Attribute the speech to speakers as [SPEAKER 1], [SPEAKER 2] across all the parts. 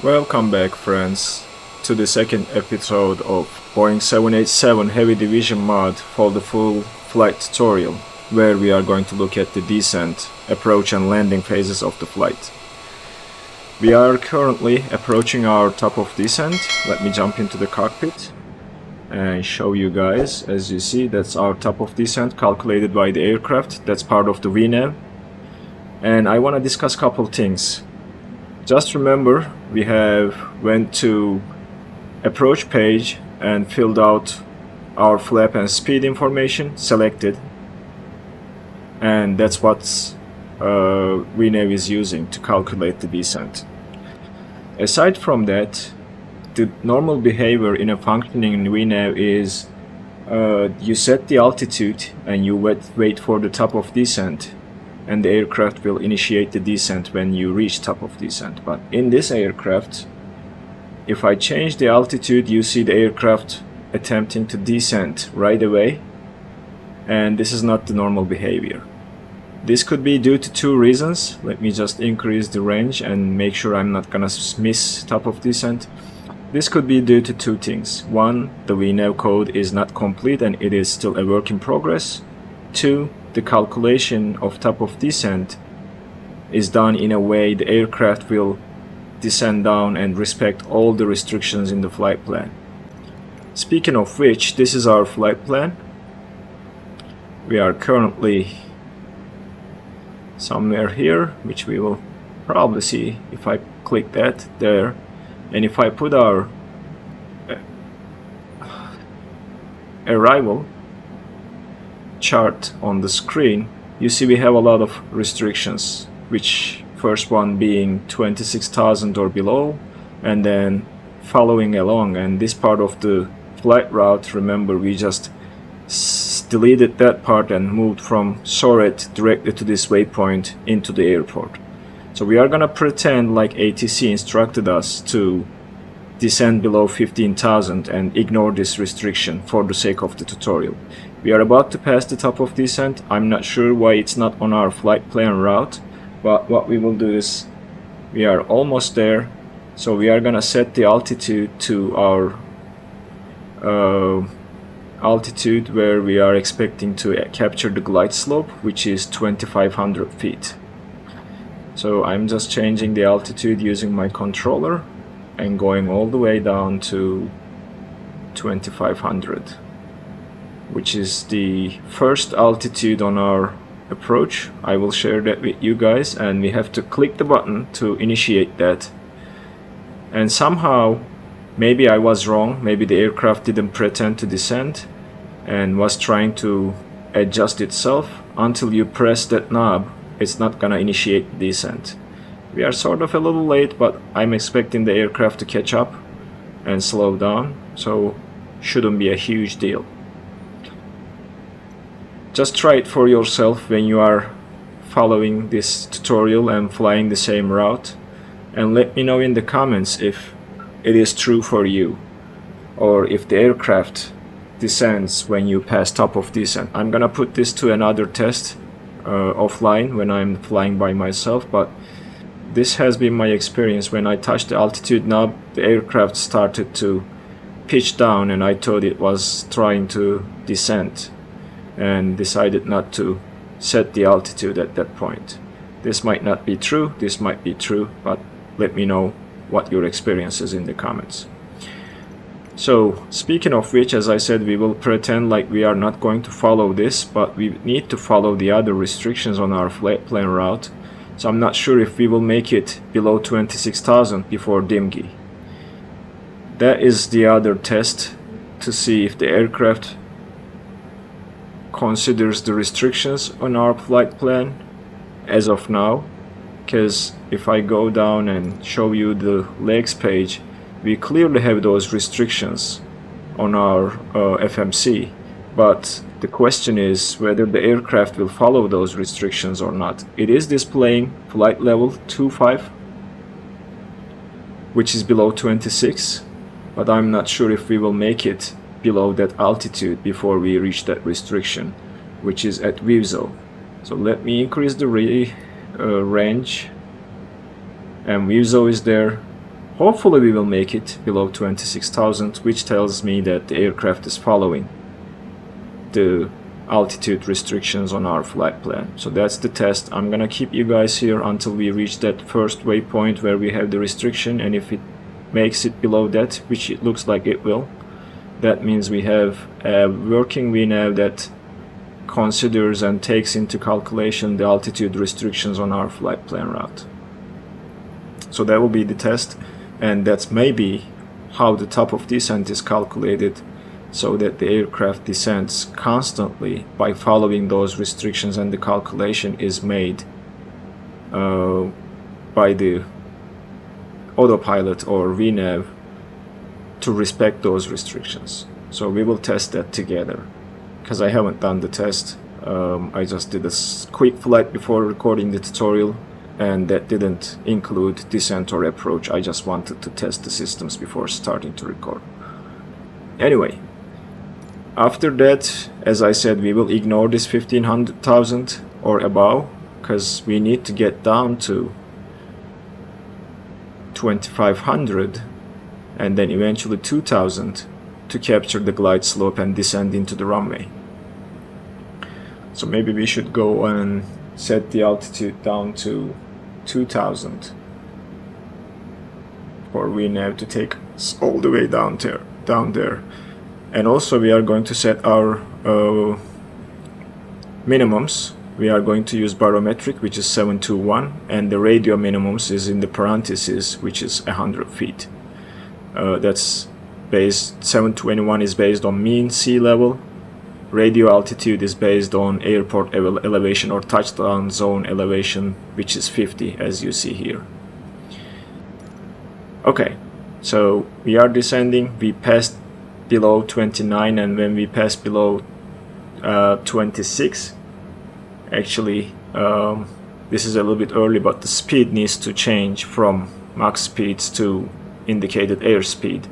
[SPEAKER 1] Welcome back, friends, to the second episode of Boeing 787 Heavy Division mod for the full flight tutorial, where we are going to look at the descent, approach and landing phases of the flight. We are currently approaching our top of descent. Let me jump into the cockpit and show you guys. As you see, that's our top of descent calculated by the aircraft. That's part of the VNAV. And I want to discuss a couple things. Just remember, we went to approach page and filled out our flap and speed information, selected, and that's what VNAV is using to calculate the descent. Aside from that, the normal behavior in a functioning VNAV is you set the altitude and you wait for the top of descent, and the aircraft will initiate the descent when you reach top of descent. But in this aircraft, if I change the altitude, you see the aircraft attempting to descend right away, and this is not the normal behavior. This could be due to two reasons. Let me just increase the range and make sure I'm not gonna miss top of descent. This could be due to two things. One, the VNAV code is not complete and it is still a work in progress. Two, the calculation of top of descent is done in a way the aircraft will descend down and respect all the restrictions in the flight plan. Speaking of which, this is our flight plan. We are currently somewhere here, which we will probably see if I click that there, and if I put our arrival chart on the screen, you see we have a lot of restrictions, which first one being 26,000 or below, and then following along. And this part of the flight route, remember, we just deleted that part and moved from Soret directly to this waypoint into the airport. So we are gonna pretend like ATC instructed us to descend below 15,000 and ignore this restriction for the sake of the tutorial. We are about to pass the top of descent. I'm not sure why it's not on our flight plan route, but what we will do is we are almost there. So we are gonna set the altitude to our altitude where we are expecting to capture the glide slope, which is 2,500 feet. So I'm just changing the altitude using my controller and going all the way down to 2,500, which is the first altitude on our approach. I will share that with you guys, and we have to click the button to initiate that. And somehow, maybe I was wrong, maybe the aircraft didn't pretend to descend and was trying to adjust itself. Until you press that knob, it's not gonna initiate the descent. We are sort of a little late, but I'm expecting the aircraft to catch up and slow down, so shouldn't be a huge deal. Just try it for yourself when you are following this tutorial and flying the same route, and let me know in the comments if it is true for you, or if the aircraft descends when you pass top of descent. I'm gonna put this to another test offline when I'm flying by myself, but this has been my experience. When I touched the altitude knob, the aircraft started to pitch down and I thought it was trying to descend, and decided not to set the altitude at that point. This might not be true, this might be true, but let me know what your experience is in the comments. So, speaking of which, as I said, we will pretend like we are not going to follow this, but we need to follow the other restrictions on our flight plan route. So I'm not sure if we will make it below 26,000 before DIMGI. That is the other test to see if the aircraft considers the restrictions on our flight plan as of now, because if I go down and show you the legs page, we clearly have those restrictions on our FMC, but the question is whether the aircraft will follow those restrictions or not. It is displaying flight level 25, which is below 26, but I'm not sure if we will make it below that altitude before we reach that restriction, which is at ViewSonic. So let me increase the range, and ViewSonic is there. Hopefully we will make it below 26,000, which tells me that the aircraft is following the altitude restrictions on our flight plan. So that's the test. I'm gonna keep you guys here until we reach that first waypoint where we have the restriction, and if it makes it below that, which it looks like it will, that means we have a working VNAV that considers and takes into calculation the altitude restrictions on our flight plan route. So that will be the test, and that's maybe how the top of descent is calculated, so that the aircraft descends constantly by following those restrictions, and the calculation is made by the autopilot or VNAV to respect those restrictions. So we will test that together, because I haven't done the test. I just did a quick flight before recording the tutorial, and that didn't include descent or approach. I just wanted to test the systems before starting to record. Anyway, after that, as I said, we will ignore this 1500,000 or above, because we need to get down to 2500 and then eventually 2000 to capture the glide slope and descend into the runway. So maybe we should go and set the altitude down to 2000 for VNAV to take us all the way down there. And also we are going to set our minimums. We are going to use barometric, which is 721, and the radio minimums is in the parentheses, which is 100 feet. That's based, 721 is based on mean sea level. Radio altitude is based on airport elevation or touchdown zone elevation, which is 50, as you see here. Okay, so we are descending. We passed below 29, and when we pass below 26, actually this is a little bit early, but the speed needs to change from max speeds to indicated airspeed,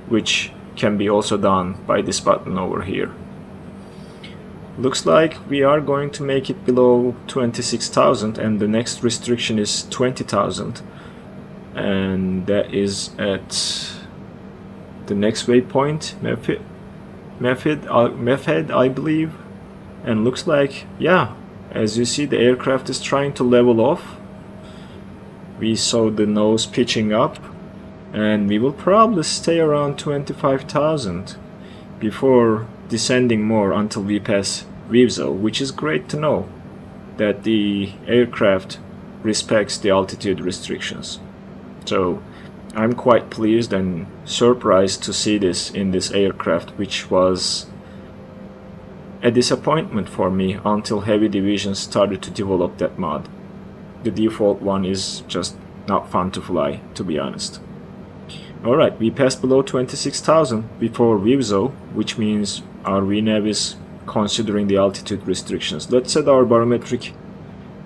[SPEAKER 1] which can be also done by this button over here. Looks like we are going to make it below 26,000, and the next restriction is 20,000, and that is at the next waypoint, Method, I believe. And looks like, yeah, as you see, the aircraft is trying to level off. We saw the nose pitching up, and we will probably stay around 25,000 before descending more until we pass ViewSonic, which is great to know that the aircraft respects the altitude restrictions. So I'm quite pleased and surprised to see this in this aircraft, which was a disappointment for me until Heavy Division started to develop that mod. The default one is just not fun to fly, to be honest. Alright, we passed below 26,000 before ViewSonic, which means our VNAV is considering the altitude restrictions. Let's set our barometric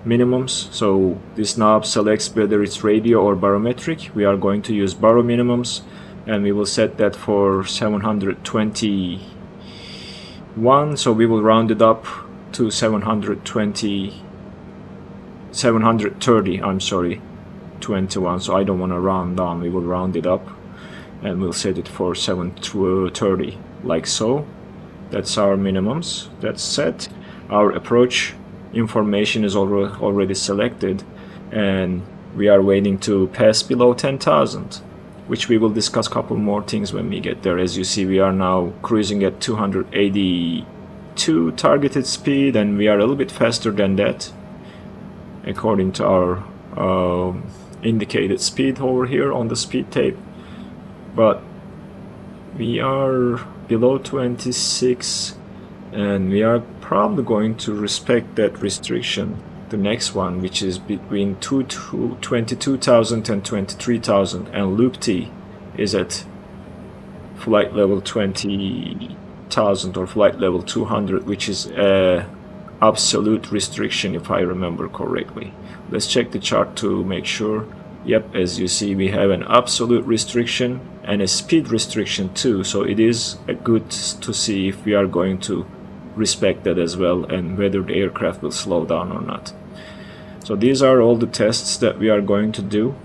[SPEAKER 1] minimums. So this knob selects whether it's radio or barometric. We are going to use baro minimums, and we will set that for 721. So we will round it up to 730, I'm sorry, 21. So I don't want to round down, we will round it up, and we'll set it for 730, like so. That's our minimums. That's set. Our approach information is already selected, and we are waiting to pass below 10,000, which we will discuss a couple more things when we get there. As you see, we are now cruising at 282 targeted speed, and we are a little bit faster than that according to our indicated speed over here on the speed tape, but we are below 26, and we are probably going to respect that restriction, the next one, which is between 22,000 and 23,000, and loop T is at flight level 20,000 or flight level 200, which is a absolute restriction if I remember correctly. Let's check the chart to make sure. Yep, as you see, we have an absolute restriction and a speed restriction too, so it is good to see if we are going to respect that as well, and whether the aircraft will slow down or not. So these are all the tests that we are going to do.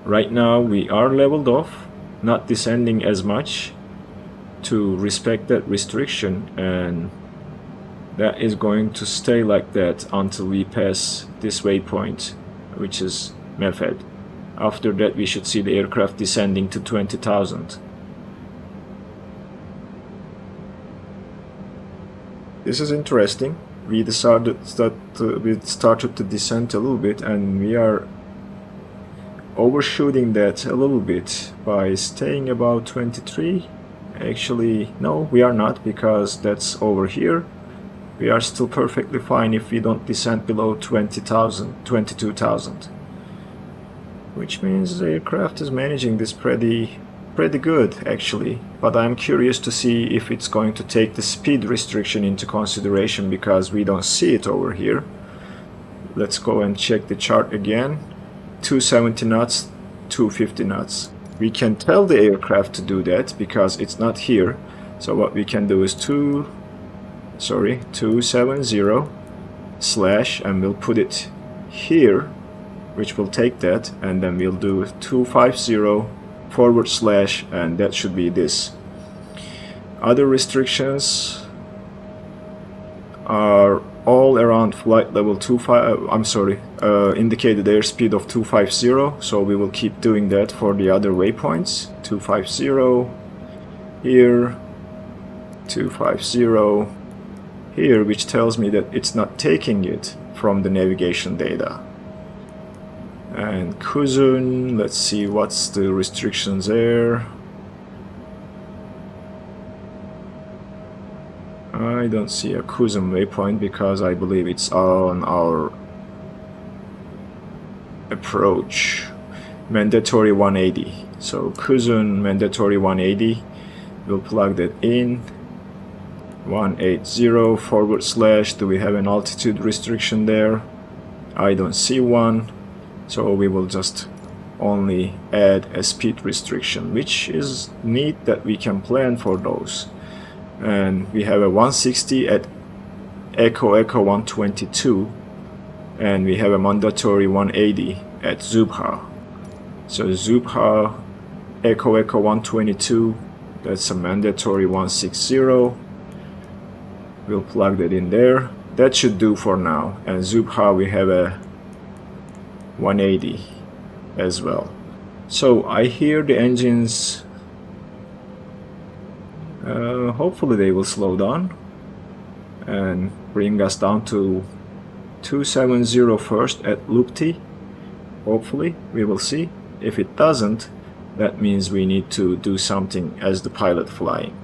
[SPEAKER 1] Right now we are leveled off, not descending as much to respect that restriction, and that is going to stay like that until we pass this waypoint, which is MEFED. After that we should see the aircraft descending to 20,000. This is interesting. We decided that we started to descend a little bit, and we are overshooting that a little bit by staying about 23. Actually, no, we are not, because that's over here. We are still perfectly fine if we don't descend below 20,000, 22,000. Which means the aircraft is managing this pretty good actually, but I'm curious to see if it's going to take the speed restriction into consideration, because we don't see it over here. Let's go and check the chart again. 270 knots, 250 knots. We can tell the aircraft to do that because it's not here. So what we can do is 270 slash, and we'll put it here, which will take that, and then we'll do 250 forward slash, and that should be this. Other restrictions are all around flight level 25, indicated airspeed of 250, so we will keep doing that for the other waypoints. 250 here, 250 here, which tells me that it's not taking it from the navigation data. And Kuzun, let's see what's the restrictions there. I don't see a Kuzun waypoint because I believe it's on our approach. Mandatory 180. So Kuzun mandatory 180. We'll plug that in. 180 forward slash. Do we have an altitude restriction there? I don't see one. So we will just only add a speed restriction, which is neat that we can plan for those. And we have a 160 at Echo 122, and we have a mandatory 180 at Zubha. So Zubha Echo 122, that's a mandatory 160. We'll plug that in there. That should do for now. And Zubha we have a 180 as well. So I hear the engines, hopefully they will slow down and bring us down to 270 first at Loop T. Hopefully, we will see. If it doesn't, that means we need to do something as the pilot flying.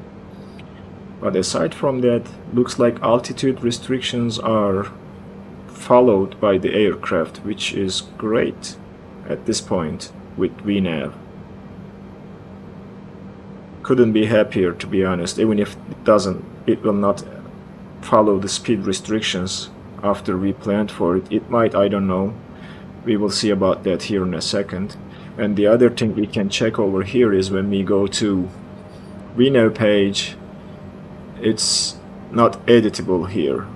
[SPEAKER 1] But aside from that, looks like altitude restrictions are followed by the aircraft, which is great at this point with VNAV. Couldn't be happier, to be honest. Even if it doesn't, it will not follow the speed restrictions after we planned for it. It might, I don't know. We will see about that here in a second. And the other thing we can check over here is when we go to VNAV page, it's not editable here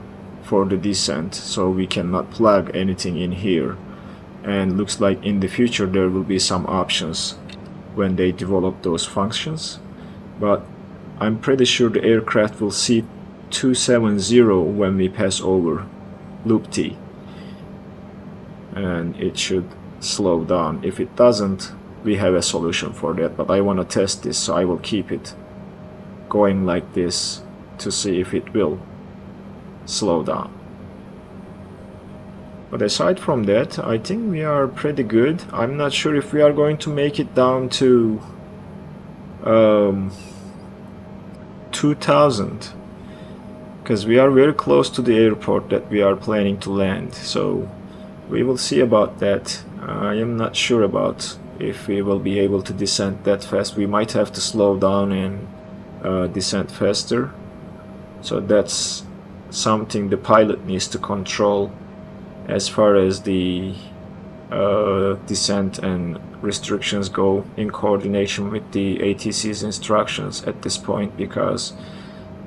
[SPEAKER 1] for the descent, so we cannot plug anything in here. And looks like in the future there will be some options when they develop those functions. But I'm pretty sure the aircraft will see 270 when we pass over Loop T, and it should slow down. If it doesn't, we have a solution for that, but I want to test this, so I will keep it going like this to see if it will slow down. But aside from that, I think we are pretty good. I'm not sure if we are going to make it down to 2000, because we are very close to the airport that we are planning to land, so we will see about that. I am not sure about if we will be able to descend that fast. We might have to slow down and descend faster, so that's something the pilot needs to control as far as the descent and restrictions go, in coordination with the ATC's instructions at this point, because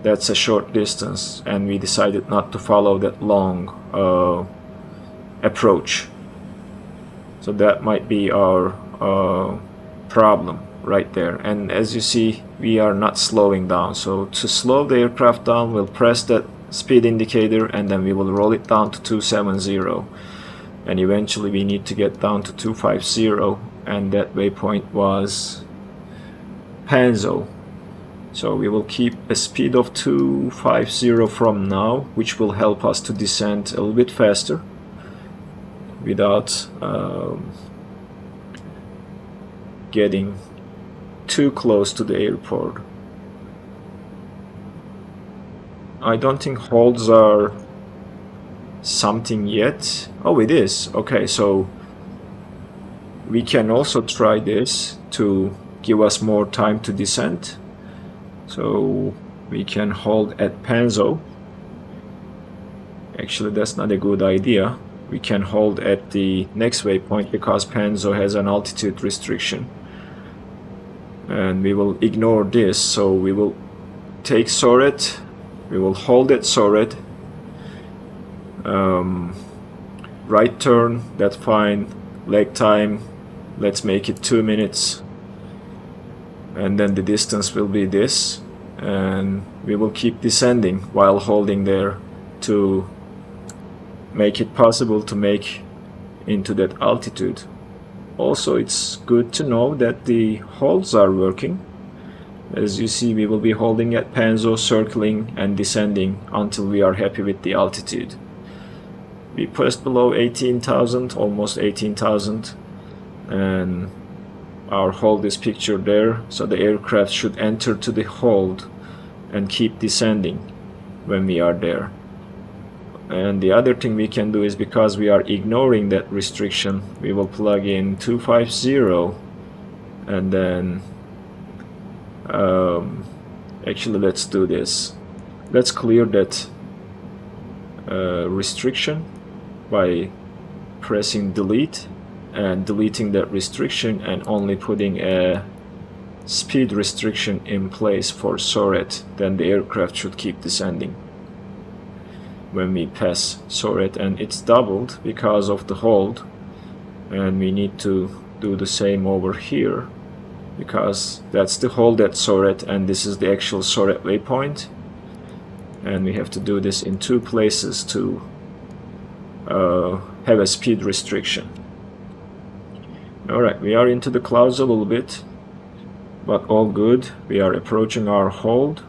[SPEAKER 1] that's a short distance and we decided not to follow that long approach. So that might be our problem right there. And as you see, we are not slowing down. So to slow the aircraft down, we'll press that speed indicator and then we will roll it down to 270. And eventually we need to get down to 250, and that waypoint was Panzo. So we will keep a speed of 250 from now, which will help us to descend a little bit faster without getting too close to the airport. I don't think holds are something yet. Oh, it is. Okay, so we can also try this to give us more time to descend. So we can hold at Panzo. Actually, that's not a good idea. We can hold at the next waypoint because Panzo has an altitude restriction. And we will ignore this. So we will take Soret. We will hold at Soret. Right turn, that's fine. Leg time, let's make it 2 minutes. And then the distance will be this. And we will keep descending while holding there to make it possible to make into that altitude. Also, it's good to know that the holds are working. As you see, we will be holding at Panzo, circling and descending until we are happy with the altitude. We pressed below 18,000, almost 18,000, and our hold is pictured there. So the aircraft should enter to the hold and keep descending when we are there. And the other thing we can do is, because we are ignoring that restriction, we will plug in 250 and then actually let's do this. Let's clear that restriction by pressing delete and deleting that restriction and only putting a speed restriction in place for Soret. Then the aircraft should keep descending when we pass Soret, and it's doubled because of the hold, and we need to do the same over here because that's the hold at Soret and this is the actual Soret waypoint, and we have to do this in 2 places to have a speed restriction. Alright, we are into the clouds a little bit, but all good. We are approaching our hold.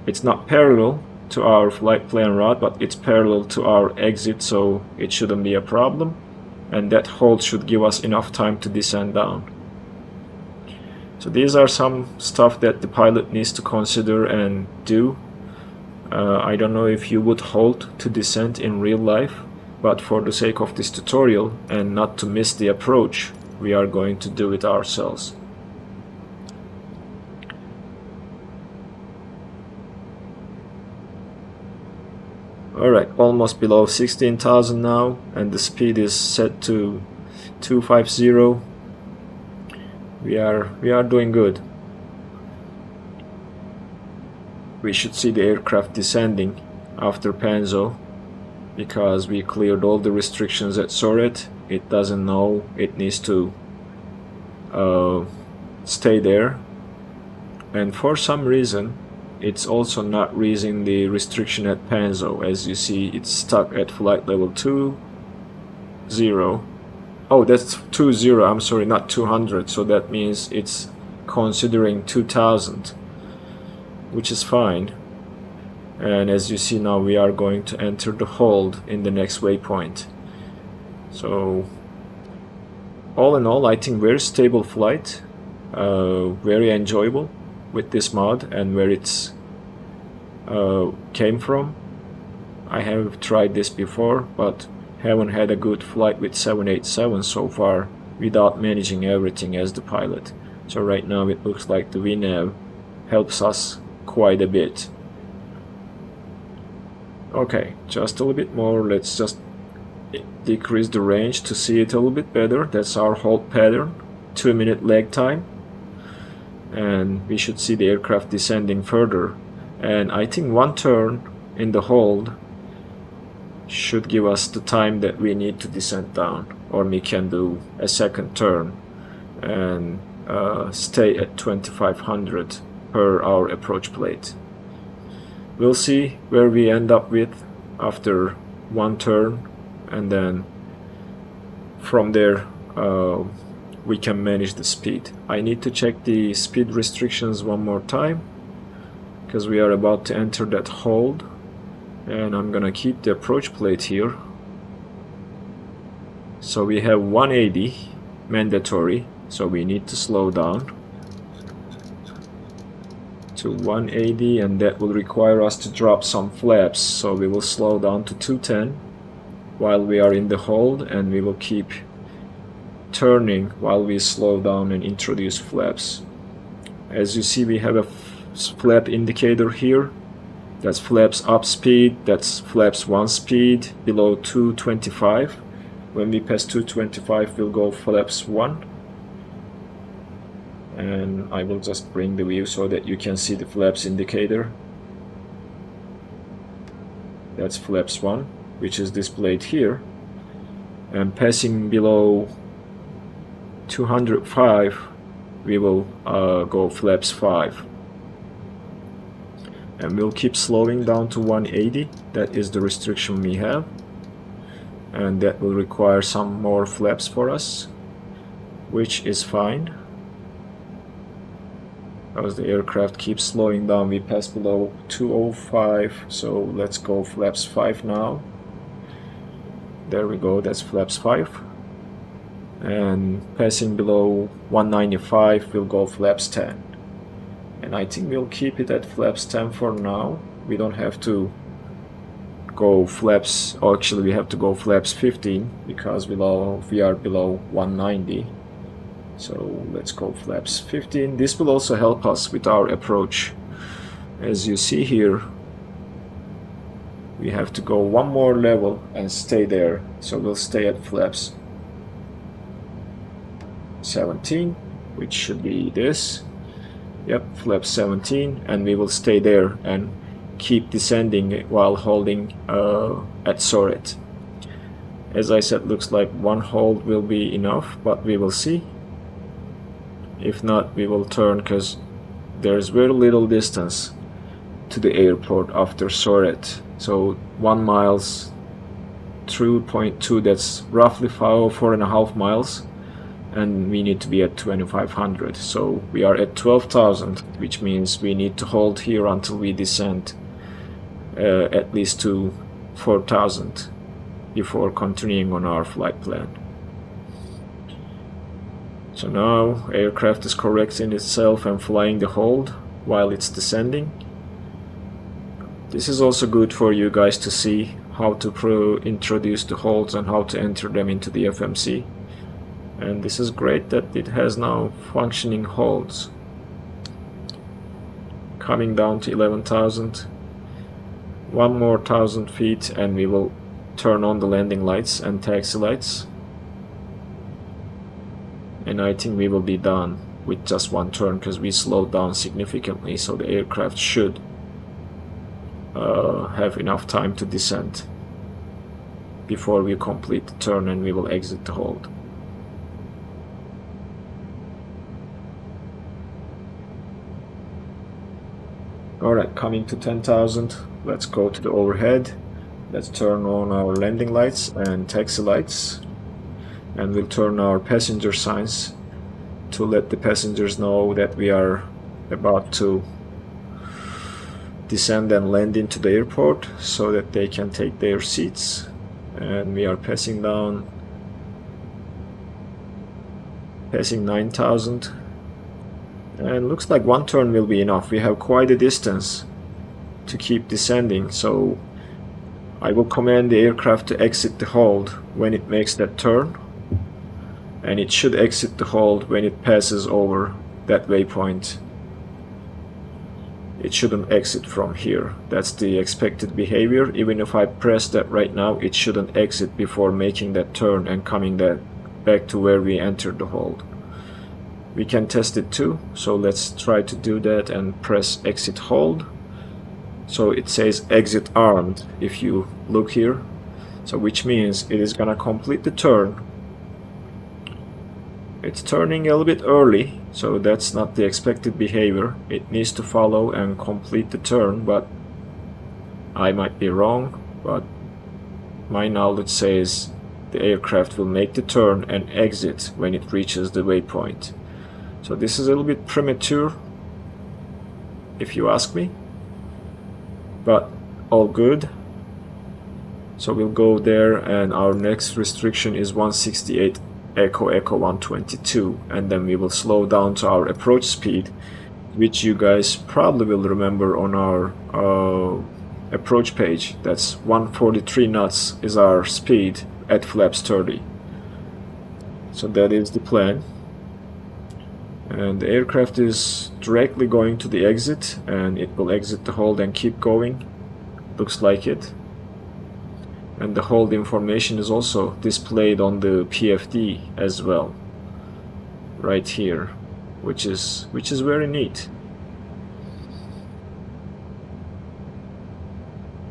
[SPEAKER 1] It's not parallel to our flight plan route, but it's parallel to our exit, so it shouldn't be a problem, and that hold should give us enough time to descend down. So these are some stuff that the pilot needs to consider and do. I don't know if you would hold to descend in real life, but for the sake of this tutorial and not to miss the approach, we are going to do it ourselves. Alright, almost below 16,000 now, and the speed is set to 250. We are doing good. We should see the aircraft descending after Panzo because we cleared all the restrictions at Soret. It doesn't know it needs to stay there, and for some reason it's also not raising the restriction at Panzo. As you see, it's stuck at flight level 20. Oh, that's 20, I'm sorry, not 200, so that means it's considering 2000, which is fine. And as you see now, we are going to enter the hold in the next waypoint. So all in all, I think very stable flight, very enjoyable with this mod and where it's came from. I have tried this before, but haven't had a good flight with 787 so far without managing everything as the pilot. So right now it looks like the VNAV helps us quite a bit. Okay, just a little bit more. Let's just decrease the range to see it a little bit better. That's our hold pattern, 2-minute lag time, and we should see the aircraft descending further. And I think one turn in the hold should give us the time that we need to descend down, or we can do a second turn and stay at 2500 per our approach plate. We'll see where we end up with after one turn, and then from there we can manage the speed. I need to check the speed restrictions one more time because we are about to enter that hold, and I'm gonna keep the approach plate here. So we have 180 mandatory, so we need to slow down to 180, and that will require us to drop some flaps, so we will slow down to 210 while we are in the hold, and we will keep turning while we slow down and introduce flaps. As you see, we have a flap indicator here. That's flaps up speed, that's flaps 1 speed below 225. When we pass 225 we'll go flaps 1, and I will just bring the view so that you can see the flaps indicator. That's flaps 1, which is displayed here, and passing below 205 we will go flaps 5, and we'll keep slowing down to 180. That is the restriction we have, and that will require some more flaps for us, which is fine. As the aircraft keeps slowing down, we pass below 205, so let's go flaps 5 now. There we go, that's flaps 5. And passing below 195 we'll go flaps 10, and I think we'll keep it at flaps 10 for now. We don't have to go flaps, or actually we have to go flaps 15 because we are below 190. So let's go flaps 15. This will also help us with our approach. As you see here, we have to go one more level and stay there, so we'll stay at flaps 17, which should be this. Yep, flaps 17, and we will stay there and keep descending while holding at SORET. As I said, looks like one hold will be enough, but we will see. If not, we will turn because there's very little distance to the airport after SORET. So 1 miles through 0.2, that's roughly 4.5 miles, and we need to be at 2500. So we are at 12,000, which means we need to hold here until we descend at least to 4,000 before continuing on our flight plan. So now aircraft is correcting itself and flying the hold while it's descending. This is also good for you guys to see how to introduce the holds and how to enter them into the FMC. And this is great that it has now functioning holds. Coming down to 11,000. One more 1,000 feet and we will turn on the landing lights and taxi lights. And I think we will be done with just one turn because we slowed down significantly, so the aircraft should have enough time to descend before we complete the turn and we will exit the hold. Alright, coming to 10,000, let's go to the overhead. Let's turn on our landing lights and taxi lights, and we'll turn our passenger signs to let the passengers know that we are about to descend and land into the airport so that they can take their seats. And we are passing down, passing 9,000, and looks like one turn will be enough. We have quite a distance to keep descending, so I will command the aircraft to exit the hold when it makes that turn, and it should exit the hold when it passes over that waypoint. It shouldn't exit from here. That's the expected behavior. Even if I press that right now, it shouldn't exit before making that turn and coming back to where we entered the hold. We can test it too, so let's try to do that and press exit hold. So it says exit armed if you look here. So which means it is gonna complete the turn. It's turning a little bit early, so that's not the expected behavior. It needs to follow and complete the turn, but I might be wrong, but my knowledge says the aircraft will make the turn and exit when it reaches the waypoint. So this is a little bit premature, if you ask me, but all good. So we'll go there, and our next restriction is 168 Echo 122, and then we will slow down to our approach speed, which you guys probably will remember on our approach page. That's 143 knots is our speed at flaps 30. So that is the plan, and the aircraft is directly going to the exit, and it will exit the hold and keep going. Looks like it. And the hold information is also displayed on the PFD as well, right here, which is very neat.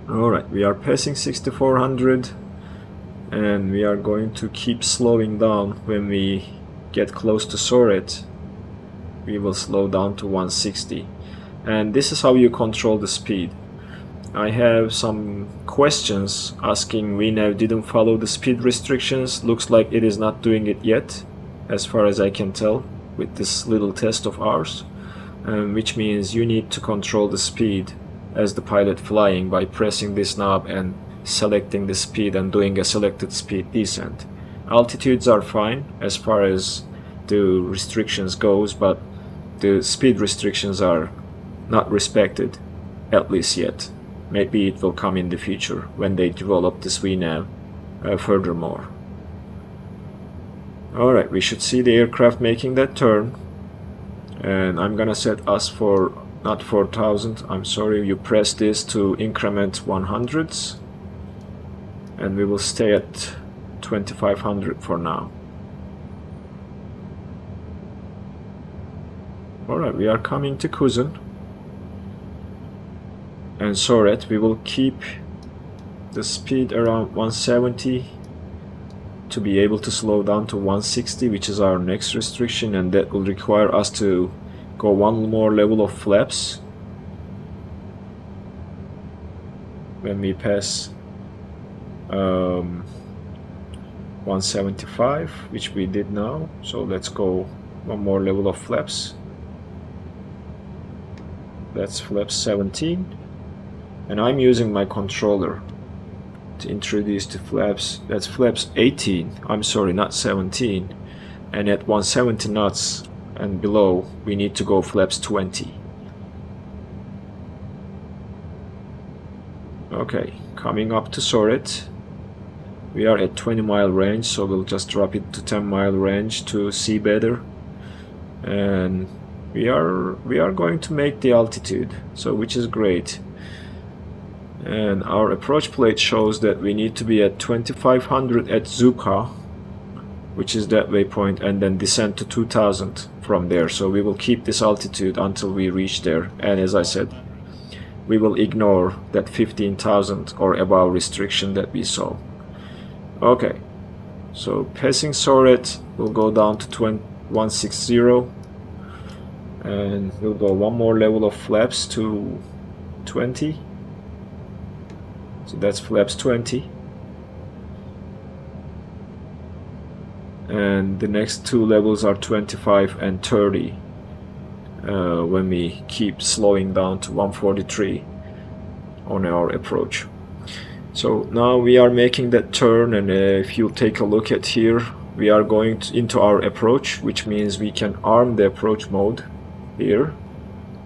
[SPEAKER 1] Alright, we are passing 6400, and we are going to keep slowing down. When we get close to Soret, we will slow down to 160, and this is how you control the speed. I have some questions asking VNAV didn't follow the speed restrictions. Looks like it is not doing it yet, as far as I can tell with this little test of ours, which means you need to control the speed as the pilot flying by pressing this knob and selecting the speed and doing a selected speed descent. Altitudes are fine as far as the restrictions goes, but the speed restrictions are not respected, at least yet. Maybe it will come in the future when they develop this VNAV furthermore. Alright, we should see the aircraft making that turn, and I'm gonna set us for not 4000, I'm sorry, you press this to increment 100s, and we will stay at 2500 for now. Alright, we are coming to Kuzin and Soret. We will keep the speed around 170 to be able to slow down to 160, which is our next restriction, and that will require us to go one more level of flaps when we pass 175, which we did now. So let's go one more level of flaps. That's flaps 17, and I'm using my controller to introduce the flaps. That's flaps 18, I'm sorry, not 17, and at 170 knots and below we need to go flaps 20. Okay, coming up to Soret, we are at 20-mile range, so we'll just drop it to 10-mile range to see better, and we are going to make the altitude, so which is great. And our approach plate shows that we need to be at 2500 at Zotac, which is that waypoint, and then descend to 2000 from there. So we will keep this altitude until we reach there, and as I said, we will ignore that 15,000 or above restriction that we saw. Okay, so passing Soret, we'll go down to 160, and we'll go one more level of flaps to 20. So that's flaps 20, and the next two levels are 25 and 30 when we keep slowing down to 143 on our approach. So now we are making that turn, and if you take a look at here, we are going into our approach, which means we can arm the approach mode here.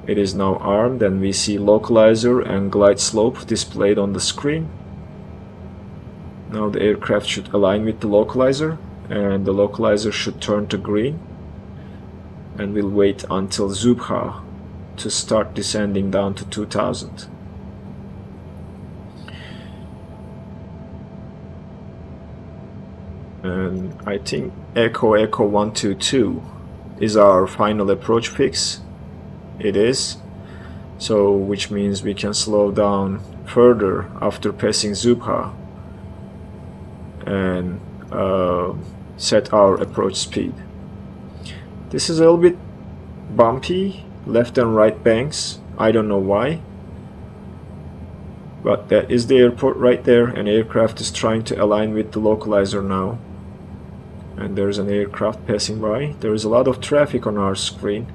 [SPEAKER 1] It is now armed, and we see localizer and glide slope displayed on the screen. Now the aircraft should align with the localizer, and the localizer should turn to green, and we'll wait until Zotac to start descending down to 2000. And I think Echo 122 is our final approach fix. It is. So which means we can slow down further after passing Zotac and set our approach speed. This is a little bit bumpy, left and right banks. I don't know why, but that is the airport right there, and aircraft is trying to align with the localizer now. And there's an aircraft passing by. There is a lot of traffic on our screen.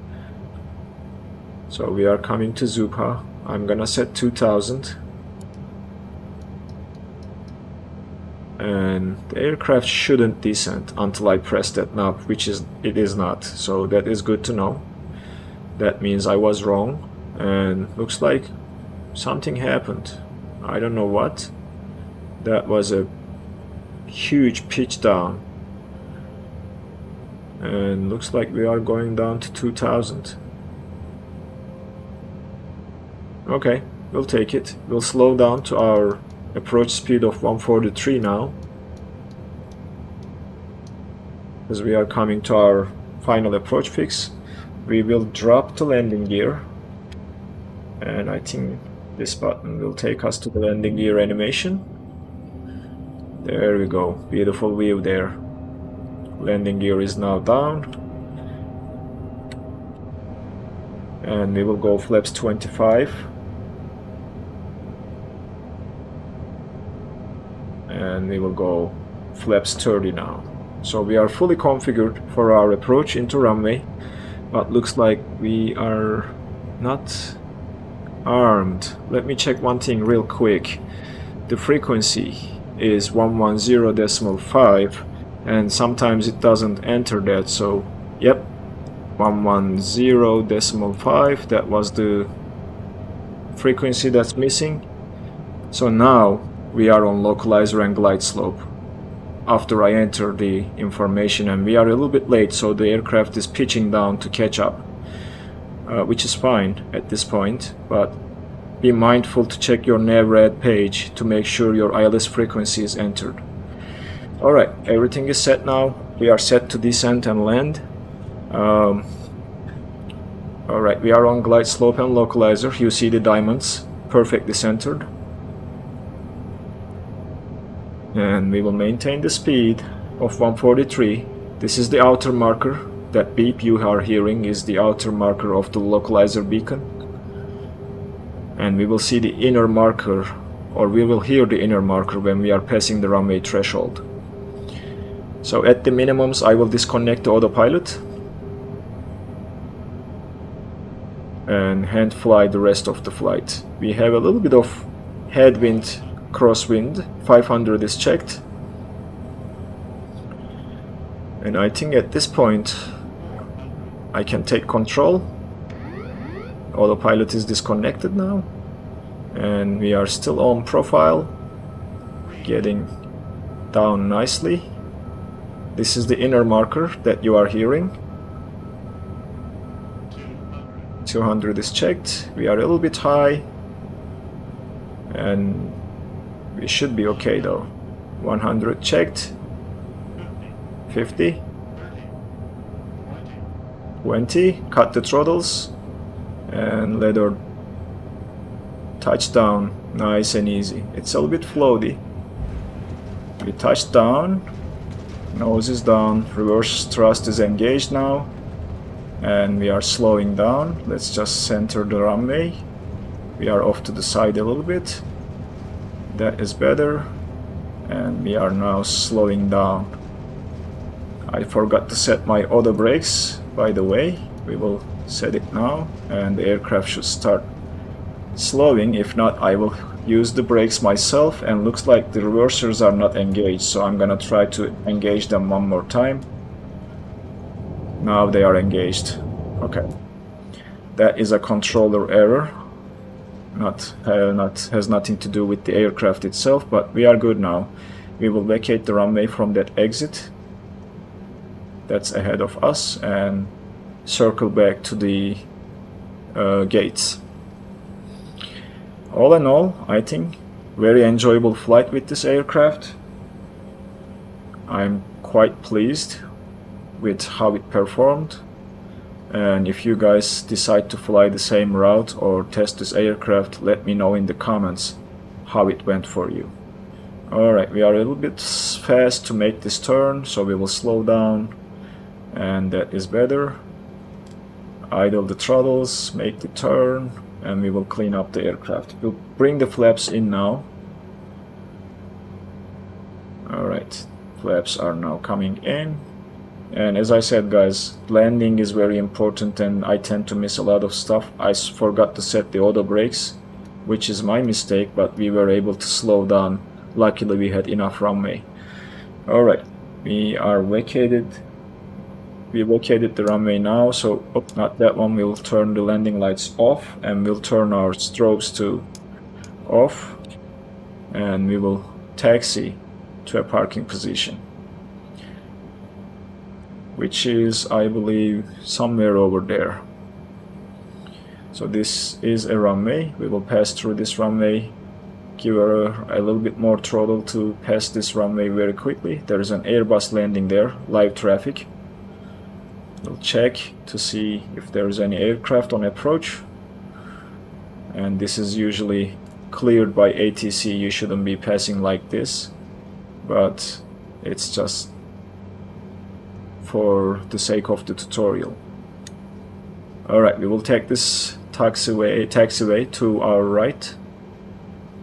[SPEAKER 1] So we are coming to Zupa. I'm gonna set 2000. And the aircraft shouldn't descend until I press that knob, which it is not. So that is good to know. That means I was wrong, and looks like something happened. I don't know what. That was a huge pitch down. And looks like we are going down to 2000. Okay, we'll take it. We'll slow down to our approach speed of 143 now, as we are coming to our final approach fix. We will drop the landing gear, and I think this button will take us to the landing gear animation. There we go, beautiful view there. Landing gear is now down, and we will go flaps 25. And we will go flaps 30 now. So we are fully configured for our approach into runway, but looks like we are not armed. Let me check one thing real quick. The frequency is 110.5, and sometimes it doesn't enter that. So yep, 110.5, that was the frequency that's missing. So now we are on localizer and glide slope after I enter the information, and we are a little bit late, so the aircraft is pitching down to catch up, which is fine at this point, but be mindful to check your NAVRAD page to make sure your ILS frequency is entered. Alright, everything is set now. We are set to descend and land. Alright, we are on glide slope and localizer. You see the diamonds perfectly centered. And we will maintain the speed of 143. This is the outer marker. That beep you are hearing is the outer marker of the localizer beacon. And we will see the inner marker, or we will hear the inner marker when we are passing the runway threshold. So at the minimums I will disconnect the autopilot and hand fly the rest of the flight. We have a little bit of headwind, crosswind. 500 is checked, and I think at this point I can take control. Autopilot is disconnected now, and we are still on profile, getting down nicely. This is the inner marker that you are hearing. 200 is checked. We are a little bit high, and we should be okay though. 100 checked. 50. 20. Cut the throttles and let her touch down. Nice and easy. It's a little bit floaty. We touched down. Nose is down. Reverse thrust is engaged now. And we are slowing down. Let's just center the runway. We are off to the side a little bit. That is better, and we are now slowing down. I forgot to set my auto brakes, by the way. We will set it now, and the aircraft should start slowing. If not, I will use the brakes myself, and looks like the reversers are not engaged, so I'm gonna try to engage them one more time. Now they are engaged. Okay, that is a controller error. Has nothing to do with the aircraft itself, but we are good now. We will vacate the runway from that exit that's ahead of us and circle back to the gates. All in all, I think very enjoyable flight with this aircraft. I'm quite pleased with how it performed. And if you guys decide to fly the same route or test this aircraft, let me know in the comments how it went for you. Alright, we are a little bit fast to make this turn, so we will slow down, and that is better. Idle the throttles, make the turn, and we will clean up the aircraft. We'll bring the flaps in now. Alright, flaps are now coming in. And as I said, guys, landing is very important, and I tend to miss a lot of stuff. I forgot to set the auto brakes, which is my mistake, but we were able to slow down. Luckily we had enough runway. Alright, we vacated the runway now, so not that one. We'll turn the landing lights off, and we'll turn our strobes to off, and we will taxi to a parking position, which is, I believe, somewhere over there. So this is a runway. We will pass through this runway, give her a little bit more throttle to pass this runway very quickly. There is an Airbus landing there, live traffic. We'll check to see if there is any aircraft on approach, and this is usually cleared by ATC. You shouldn't be passing like this, but it's just for the sake of the tutorial. Alright, we will take this taxiway to our right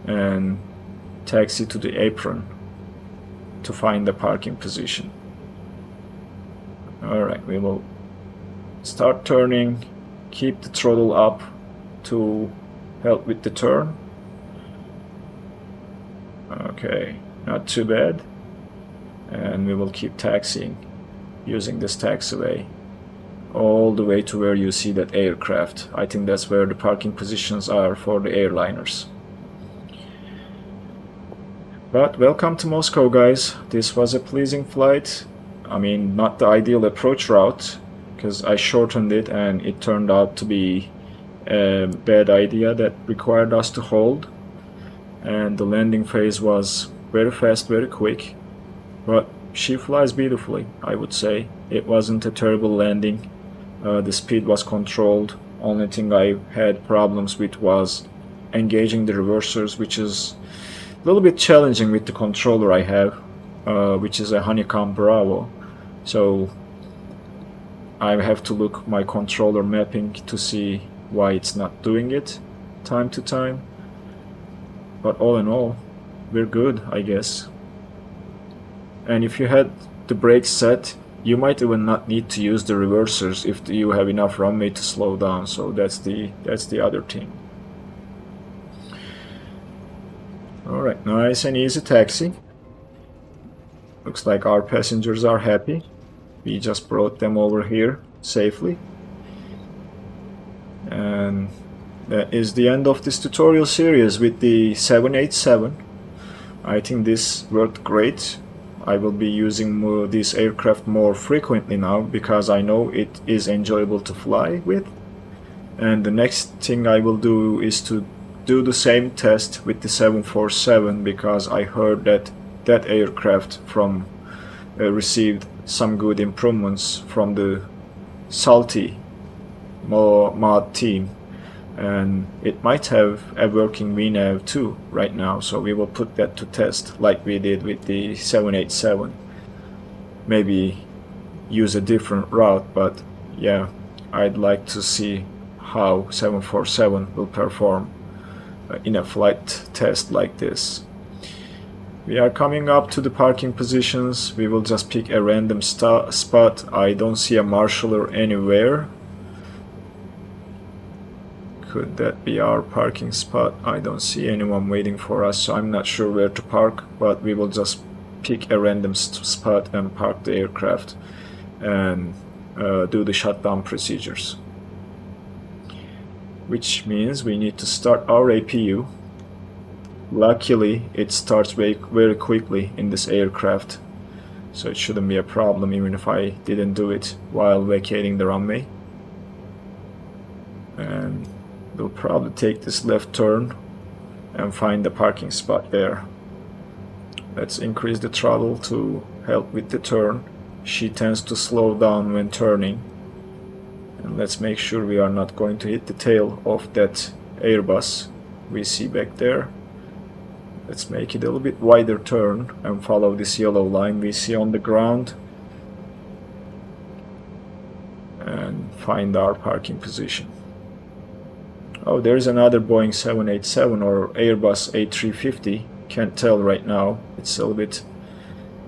[SPEAKER 1] and taxi to the apron to find the parking position. Alright, we will start turning, keep the throttle up to help with the turn. Okay, not too bad. And we will keep taxiing using this taxiway all the way to where you see that aircraft. I think that's where the parking positions are for the airliners. But welcome to Moscow, guys. This was a pleasing flight. I mean, not the ideal approach route, because I shortened it and it turned out to be a bad idea that required us to hold. And the landing phase was very fast, very quick. But she flies beautifully, I would say. It wasn't a terrible landing. The speed was controlled. Only thing I had problems with was engaging the reversers, which is a little bit challenging with the controller I have, which is a Honeycomb Bravo. So I have to look my controller mapping to see why it's not doing it time to time. But all in all, we're good, I guess. And if you had the brakes set, you might even not need to use the reversers if you have enough runway to slow down. So that's the other thing. Alright, nice and easy taxi. Looks like our passengers are happy. We just brought them over here safely. And that is the end of this tutorial series with the 787. I think this worked great. I will be using this aircraft more frequently now because I know it is enjoyable to fly with. And the next thing I will do is to do the same test with the 747, because I heard that that aircraft received some good improvements from the Salty mod team, and it might have a working VNAV too right now, so we will put that to test like we did with the 787. Maybe use a different route, but yeah, I'd like to see how 747 will perform in a flight test like this. We are coming up to the parking positions. We will just pick a random spot. I don't see a marshaller anywhere. Could that be our parking spot? I don't see anyone waiting for us, so I'm not sure where to park, but we will just pick a random spot and park the aircraft and do the shutdown procedures. Which means we need to start our APU. Luckily, it starts very quickly in this aircraft, so it shouldn't be a problem even if I didn't do it while vacating the runway. And we'll probably take this left turn and find the parking spot there. Let's increase the throttle to help with the turn. She tends to slow down when turning. And let's make sure we are not going to hit the tail of that Airbus we see back there. Let's make it a little bit wider turn and follow this yellow line we see on the ground and find our parking position. Oh, there's another Boeing 787 or Airbus A350. Can't tell right now. It's a little bit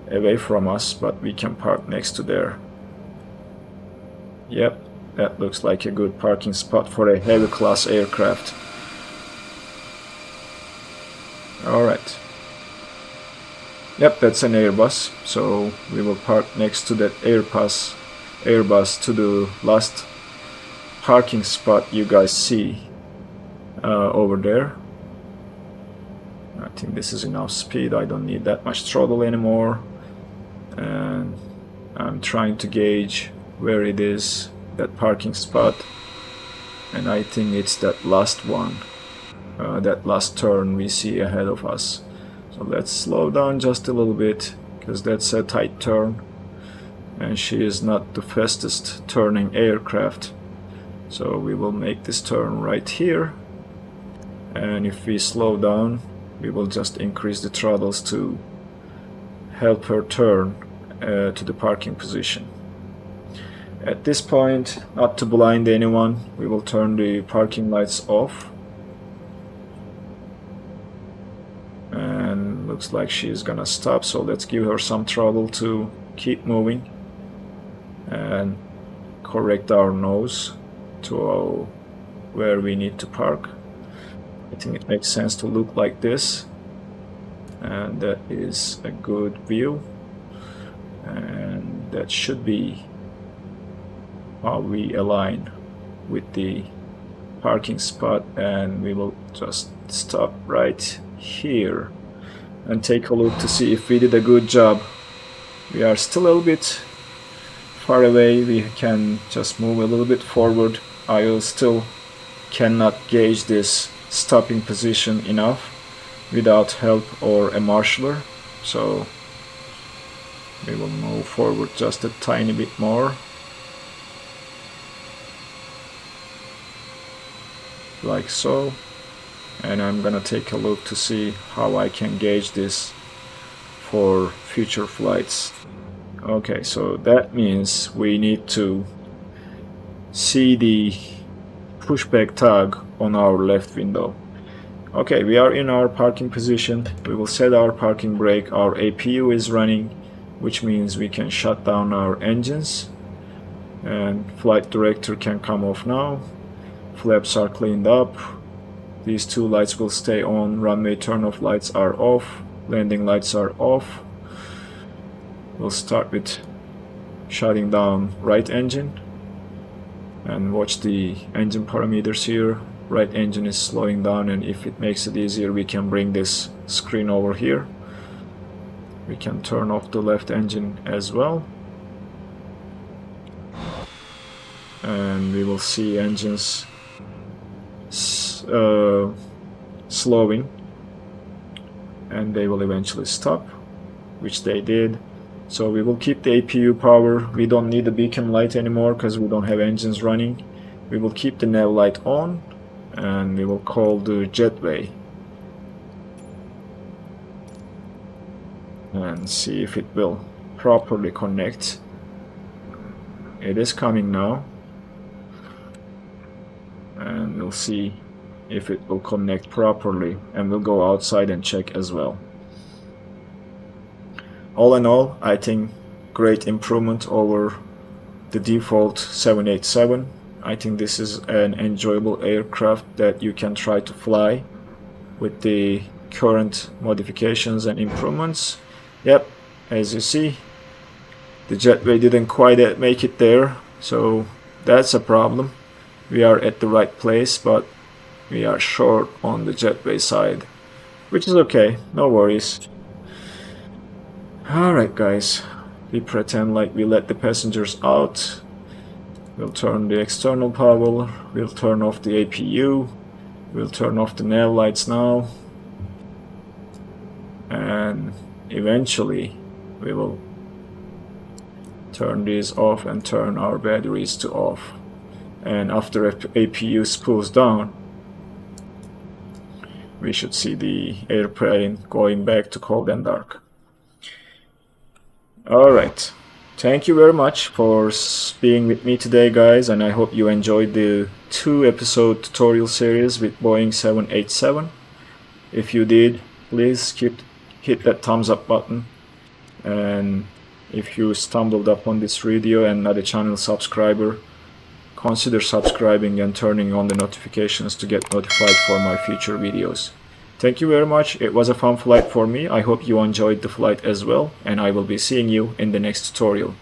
[SPEAKER 1] away from us, but we can park next to there. Yep, that looks like a good parking spot for a heavy class aircraft. Alright. Yep, that's an Airbus, so we will park next to that Airbus to the last parking spot you guys see over there. I think this is enough speed. I don't need that much throttle anymore, and I'm trying to gauge where it is, that parking spot, and I think it's that last one, that last turn we see ahead of us. So let's slow down just a little bit, because that's a tight turn and she is not the fastest turning aircraft. So we will make this turn right here, and if we slow down we will just increase the throttles to help her turn to the parking position. At this point, not to blind anyone, we will turn the parking lights off. And looks like she's gonna stop, so let's give her some throttle to keep moving and correct our nose to where we need to park. I think it makes sense to look like this, and that is a good view, and that should be how we align with the parking spot. And we will just stop right here and take a look to see if we did a good job. We are still a little bit far away. We can just move a little bit forward. I will still cannot gauge this stopping position enough without help or a marshaller, so we will move forward just a tiny bit more, like so, and I'm gonna take a look to see how I can gauge this for future flights. Okay, so that means we need to see the pushback tag on our left window. Okay, we are in our parking position. We will set our parking brake. Our APU is running, which means we can shut down our engines, and flight director can come off now. Flaps are cleaned up. These two lights will stay on. Runway turn off lights are off. Landing lights are off. We'll start with shutting down right engine and watch the engine parameters here. Right engine is slowing down, and if it makes it easier we can bring this screen over here. We can turn off the left engine as well, and we will see engines slowing, and they will eventually stop, which they did. So we will keep the APU power. We don't need the beacon light anymore because we don't have engines running. We will keep the nav light on, and we will call the jetway and see if it will properly connect. It is coming now, and we'll see if it will connect properly, and we'll go outside and check as well. All in all, I think great improvement over the default 787. I think this is an enjoyable aircraft that you can try to fly with the current modifications and improvements. Yep, as you see, the jetway didn't quite make it there, so that's a problem. We are at the right place, but we are short on the jetway side, which is okay, no worries. Alright guys, we pretend like we let the passengers out. We'll turn the external power, we'll turn off the APU, we'll turn off the nav lights now, and eventually we will turn these off and turn our batteries to off. And after APU spools down, we should see the airplane going back to cold and dark. Alright, thank you very much for being with me today, guys, and I hope you enjoyed the 2-episode tutorial series with Boeing 787. If you did, please hit that thumbs up button, and if you stumbled upon this video and not a channel subscriber, consider subscribing and turning on the notifications to get notified for my future videos. Thank you very much. It was a fun flight for me. I hope you enjoyed the flight as well, and I will be seeing you in the next tutorial.